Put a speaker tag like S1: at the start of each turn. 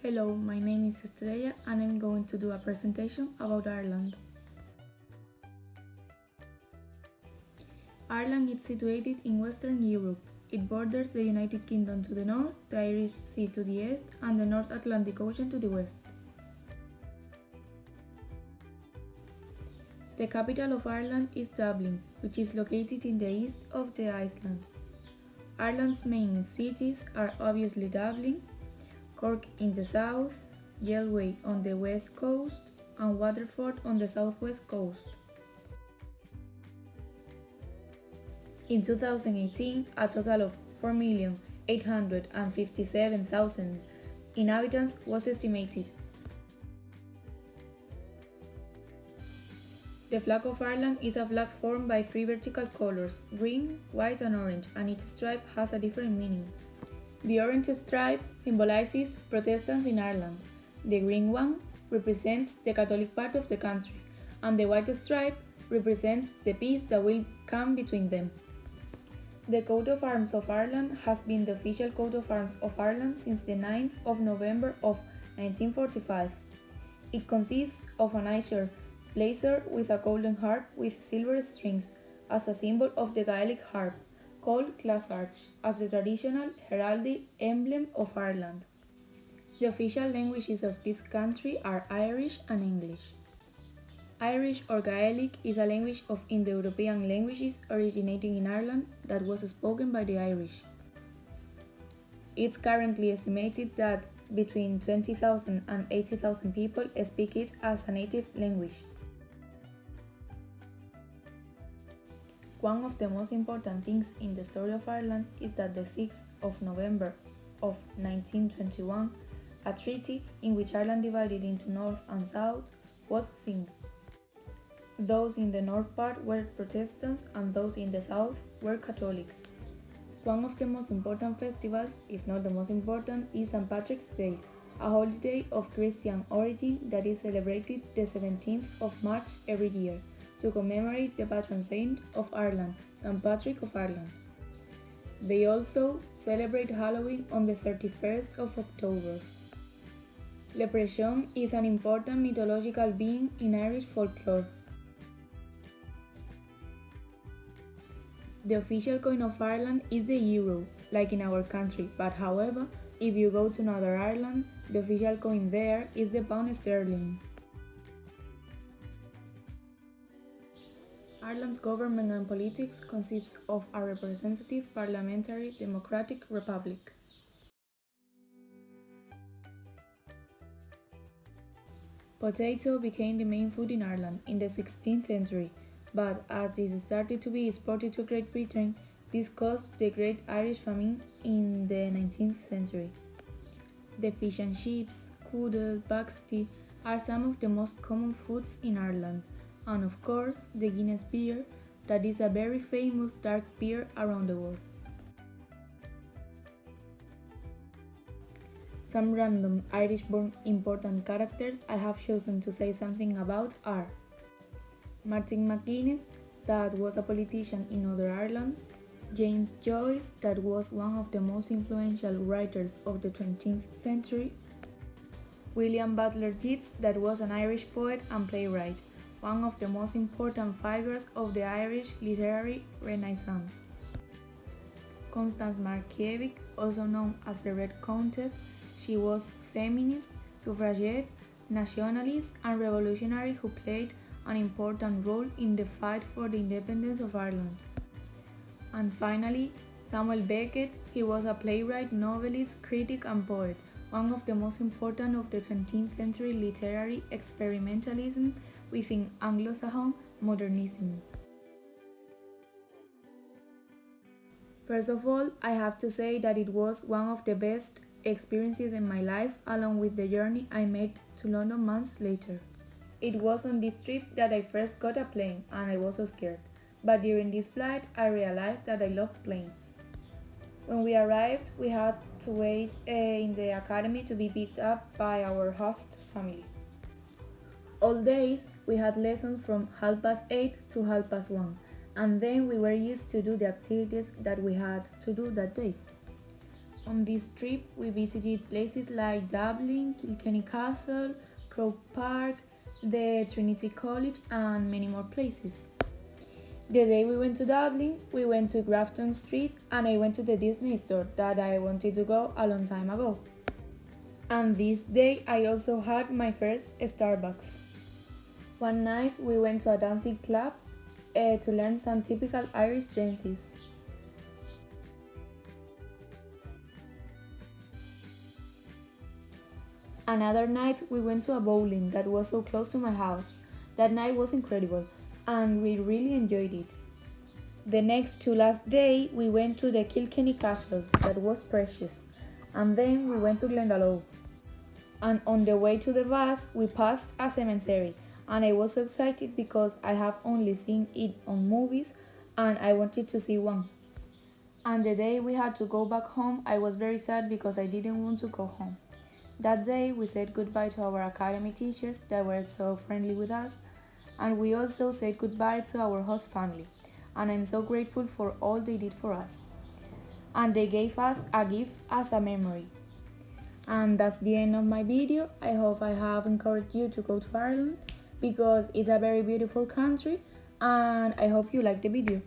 S1: Hello, my name is Estrella and I'm going to do a presentation about Ireland. Ireland is situated in Western Europe. It borders the United Kingdom to the north, the Irish Sea to the east, and the North Atlantic Ocean to the west. The capital of Ireland is Dublin, which is located in the east of the island. Ireland's main cities are obviously Dublin, Cork in the south, Galway on the west coast, and Waterford on the southwest coast. In 2018, a total of 4,857,000 inhabitants was estimated. The flag of Ireland is a flag formed by three vertical colors, green, white and orange, and each stripe has a different meaning. The orange stripe symbolizes Protestants in Ireland, the green one represents the Catholic part of the country, and the white stripe represents the peace that will come between them. The coat of arms of Ireland has been the official coat of arms of Ireland since the 9th of November of 1945. It consists of an azure blazer with a golden harp with silver strings as a symbol of the Gaelic harp, called Clasarch, as the traditional heraldic emblem of Ireland. The official languages of this country are Irish and English. Irish or Gaelic is a language of Indo-European languages originating in Ireland that was spoken by the Irish. It's currently estimated that between 20,000 and 80,000 people speak it as a native language. One of the most important things in the story of Ireland is that the 6th of November of 1921, a treaty in which Ireland divided into North and South was signed. Those in the north part were Protestants and those in the south were Catholics. One of the most important festivals, if not the most important, is St. Patrick's Day, a holiday of Christian origin that is celebrated the 17th of March every year to commemorate the patron saint of Ireland, St. Patrick of Ireland. They also celebrate Halloween on the 31st of October. Leprechaun is an important mythological being in Irish folklore. The official coin of Ireland is the euro, like in our country, but however, if you go to Northern Ireland, the official coin there is the pound sterling. Ireland's government and politics consists of a representative parliamentary democratic republic. Potato became the main food in Ireland in the 16th century, but as it started to be exported to Great Britain, this caused the Great Irish Famine in the 19th century. The fish and chips, coodle, baxty are some of the most common foods in Ireland, and of course the Guinness beer, that is a very famous dark beer around the world. Some random Irish-born important characters I have chosen to say something about are Martin McGuinness, that was a politician in Northern Ireland, James Joyce, that was one of the most influential writers of the 20th century, William Butler Yeats, that was an Irish poet and playwright, one of the most important figures of the Irish literary Renaissance. Constance Markievicz, also known as the Red Countess, she was feminist, suffragette, nationalist and revolutionary who played an important role in the fight for the independence of Ireland. And finally, Samuel Beckett, he was a playwright, novelist, critic and poet, one of the most important of the 20th century literary experimentalism within Anglo-Saxon modernism. First of all, I have to say that it was one of the best experiences in my life, along with the journey I made to London months later. It was on this trip that I first got a plane and I was so scared, but during this flight I realized that I loved planes. When we arrived, we had to wait in the academy to be picked up by our host family. All days we had lessons from 8:30 to 1:30, and then we were used to do the activities that we had to do that day. On this trip, we visited places like Dublin, Kilkenny Castle, Croke Park, the Trinity College, and many more places. The day we went to Dublin, we went to Grafton Street and I went to the Disney store that I wanted to go a long time ago. And this day I also had my first Starbucks. One night we went to a dancing club to learn some typical Irish dances. Another night we went to a bowling that was so close to my house. That night was incredible and we really enjoyed it. The next to last day we went to the Kilkenny Castle that was precious and then we went to Glendalough. And on the way to the bus we passed a cemetery and I was so excited because I have only seen it on movies and I wanted to see one. And the day we had to go back home I was very sad because I didn't want to go home. That day we said goodbye to our academy teachers that were so friendly with us and we also said goodbye to our host family and I'm so grateful for all they did for us. And they gave us a gift as a memory. And that's the end of my video. I hope I have encouraged you to go to Ireland because it's a very beautiful country and I hope you like the video.